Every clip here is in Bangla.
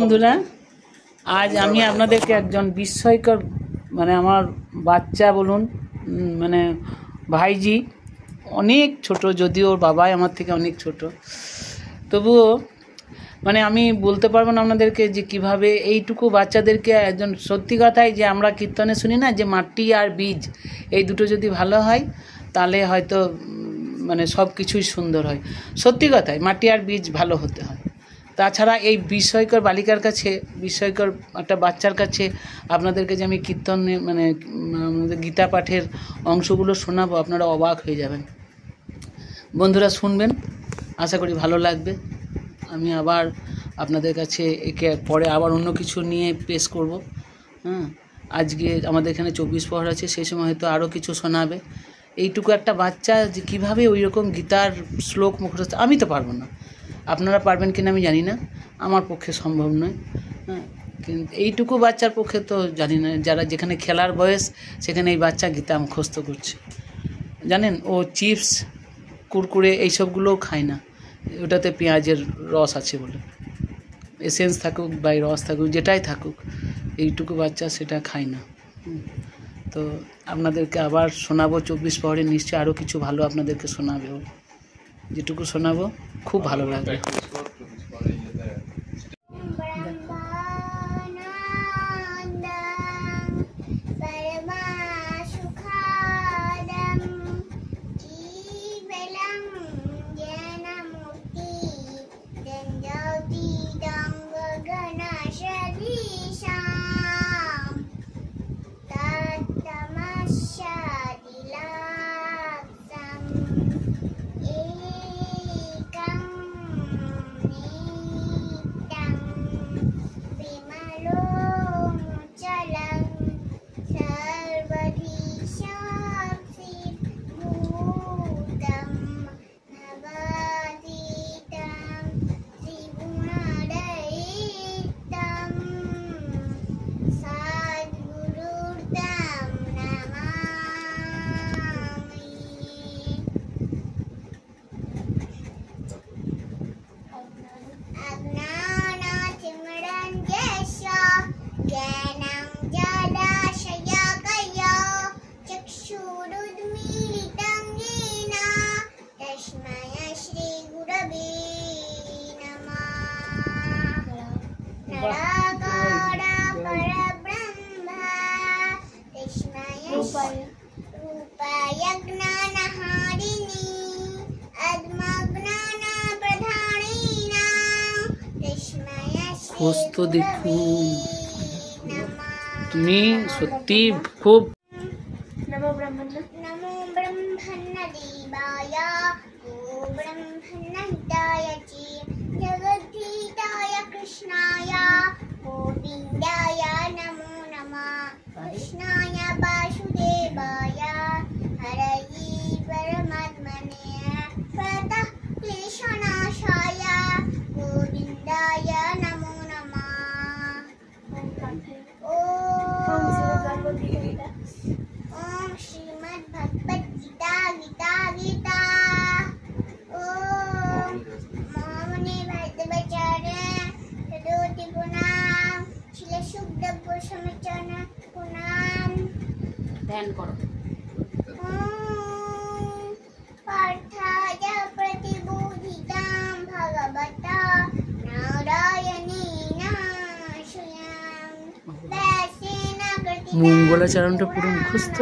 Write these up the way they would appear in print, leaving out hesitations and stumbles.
বন্ধুরা, আজ আমি আপনাদেরকে একজন বিস্ময়কর মানে আমার বাচ্চা বলুন মানে ভাইজি অনেক ছোট, যদিও ওর বাবাই আমার থেকে অনেক ছোট, তবুও মানে আমি বলতে পারবো না আপনাদেরকে যে কিভাবে এইটুকু বাচ্চাদেরকে একজন, সত্যি কথাই যে আমরা কীর্তনে শুনি না যে মাটি আর বীজ এই দুটো যদি ভালো হয় তাহলে হয়তো মানে সব কিছুই সুন্দর হয়। সত্যি কথাই মাটি আর বীজ ভালো হতে হয়। তাছাড়া এই বিস্ময়কর বালিকার কাছে, বিস্ময়কর একটা বাচ্চার কাছে আপনাদেরকে যে আমি কীর্তন মানে আমাদের গীতা পাঠের অংশগুলো শোনাবো, আপনারা অবাক হয়ে যাবেন। বন্ধুরা শুনবেন, আশা করি ভালো লাগবে। আমি আবার আপনাদের কাছে একে পরে আবার অন্য কিছু নিয়ে পেশ করব। আজকে আমাদের এখানে 24 প্রহর আছে, সেই সময় হয়তো আরও কিছু শোনাবে। এইটুকু একটা বাচ্চা যে কীভাবে ওই রকম গীতার শ্লোক মুখস্থ, আমি তো পারবো না, আপনারা পারবেন কিনা আমি জানি না, আমার পক্ষে সম্ভব নয়। কিন্তু এইটুকু বাচ্চার পক্ষে তো জানি না, যারা যেখানে খেলার বয়স সেখানে এই বাচ্চা গীতা মুখস্থ করছে। জানেন, ও চিপস কুরকুরে এইসবগুলোও খায় না, ওটাতে পেঁয়াজের রস আছে বলে, এসেন্স থাকুক বা রস থাকুক যেটাই থাকুক, এইটুকু বাচ্চা সেটা খায় না। তো আপনাদেরকে আবার শোনাবো 24 প্রহরে, নিশ্চয়ই আরও কিছু ভালো আপনাদেরকে শোনাবে। ও যেটুকু শোনাবো খুব ভালো লাগবে। খোঁজ তো দেখুন, তুমি সত্যি খুব। নমো ব্রহ্মণ্য দেবায় ও ব্রহ্মণ্য হিতায় চি জগদ্ধিতায় কৃষ্ণায় গোবিন্দায় নমো নমঃ। কৃষ্ণায় বাসুদেবায় হরয়ে পরমাত্মনে প্রতঃ ক্লেশনাশায় গোবিন্দায় নমো নমঃ। ओम श्रीमद् भगवद गीता गीता गीता। ओम महामुनि भरद्वाचार्य सदोति पुनाम शिल शुद्ध पुरुषमचन पुनाम। ध्यान करो। ओम पार्थाय प्रतिबोधितां भगवता नारायणेन स्वयं व्यासेन कृतिना মঙ্গলাচরণটা পুরো মুখস্থ।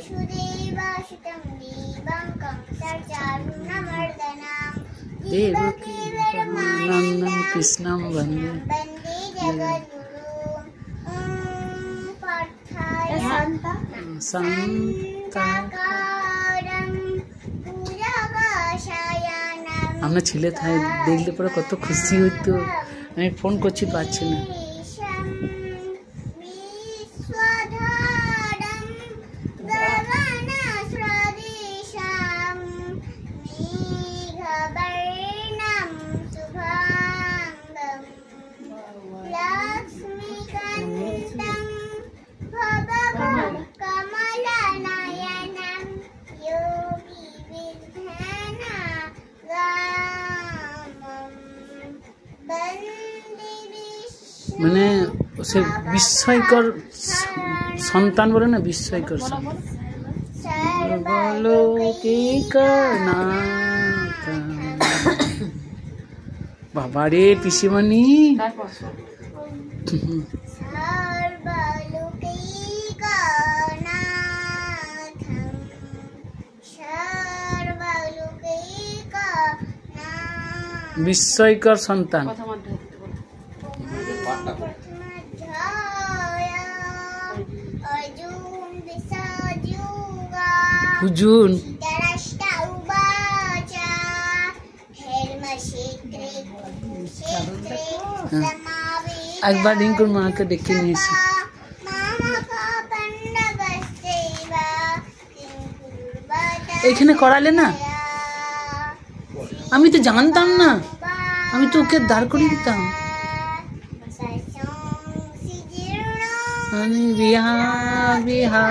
वसुदेवासुतं देवं कंसचारुणमर्दनं देवकी नंदनं कृष्णं वन्दे जगद्गुरुं। पार्थाय शान्ताकारं पूजाभाषायानं। আমরা ছেলে দেখলে পরে কত খুশি হতো। আমি ফোন করছি, পাচ্ছি না। সে বিস্ময়কর সন্তান বলে না, বিস্ময়কর বাবা রে পিসিমণি। বিস্ময়কর সন্তান। হুজুন একবার রিঙ্কুর মাকে ডেকে নিয়েছি। এখানে করালে না, আমি তো জানতাম না, আমি তো ওকে দাঁড় করিয়ে দিতাম। বিহা বিহা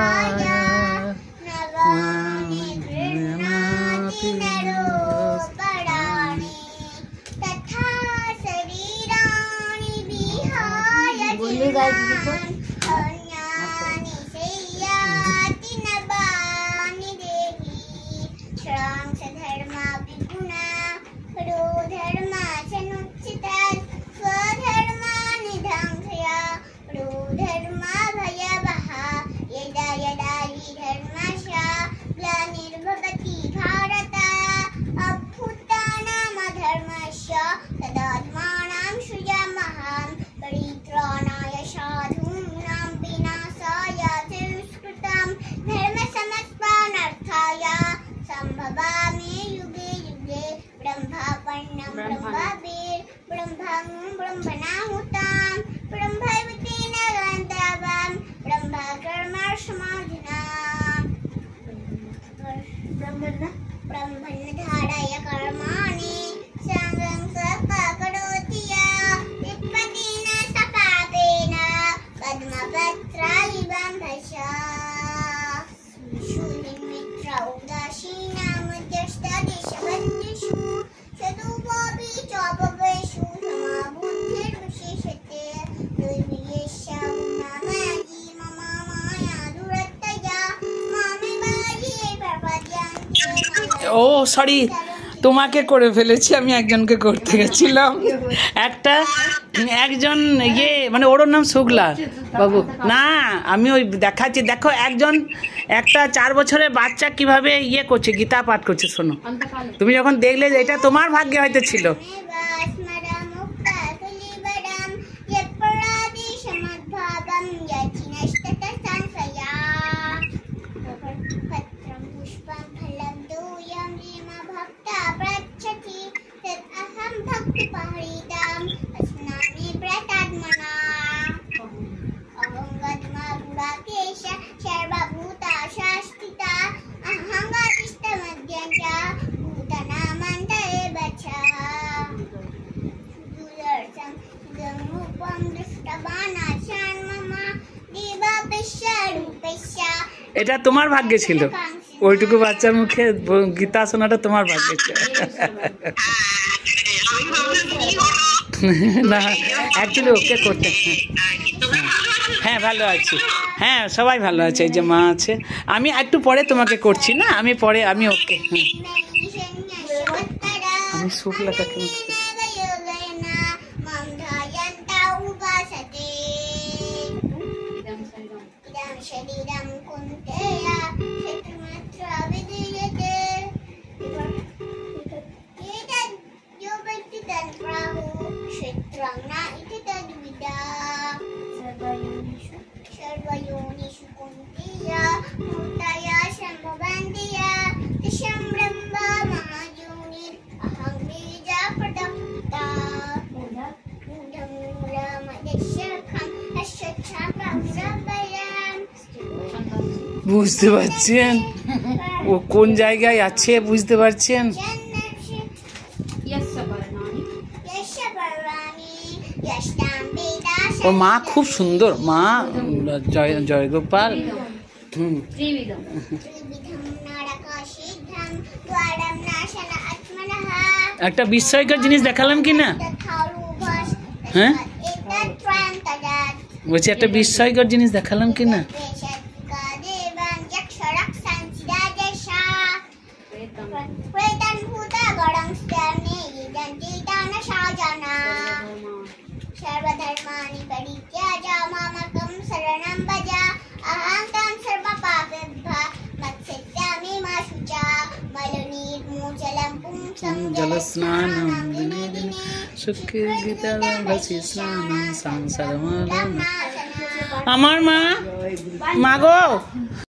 ও সরি, তোমাকে করে ফেলেছি, আমি একজনকে করতে গেছিলাম। একজন ইয়ে মানে ওর নাম শুক্লা বাবু না, আমি ওই দেখাচ্ছি, দেখো একটা 4 বছরের বাচ্চা কিভাবে ইয়ে করছে, গীতা পাঠ করছে, শোনো। তুমি যখন দেখলে যে এটা তোমার ভাগ্যে হয়তো ছিল। এটা তোমার ভাগ্যে ছিল, ওইটুকু বাচ্চার মুখে গীতা শোনাটা তোমার ভাগ্যে ছিল। না অ্যাকচুয়ালি ওকে করতে, হ্যাঁ ভালো আছি, হ্যাঁ সবাই ভালো আছে, এই যে মা আছে। আমি একটু পরে তোমাকে করছি না, আমি ওকে, হ্যাঁ আমি শুক্লাটাকে বুঝতে পারছেন ও কোন জায়গায় আছে, বুঝতে পারছেন? ওর মা খুব সুন্দর, মা জয়গোপাল। একটা বিস্ময়কর জিনিস দেখালাম কি না? হ্যাঁ বলছি একটা বিস্ময়কর জিনিস দেখালাম কি না? सर्वधर्माणि परित्याज्य मामकं शरणं भज अहं त्वां सर्वपापेभ्यः मत्स्यामि मा शुचा मलिनीर्मूचलं पुंसं जलस्नानं दिने दिने सुखिर्गीतलभसि स्नानं संसारमलनं। আমার মা গো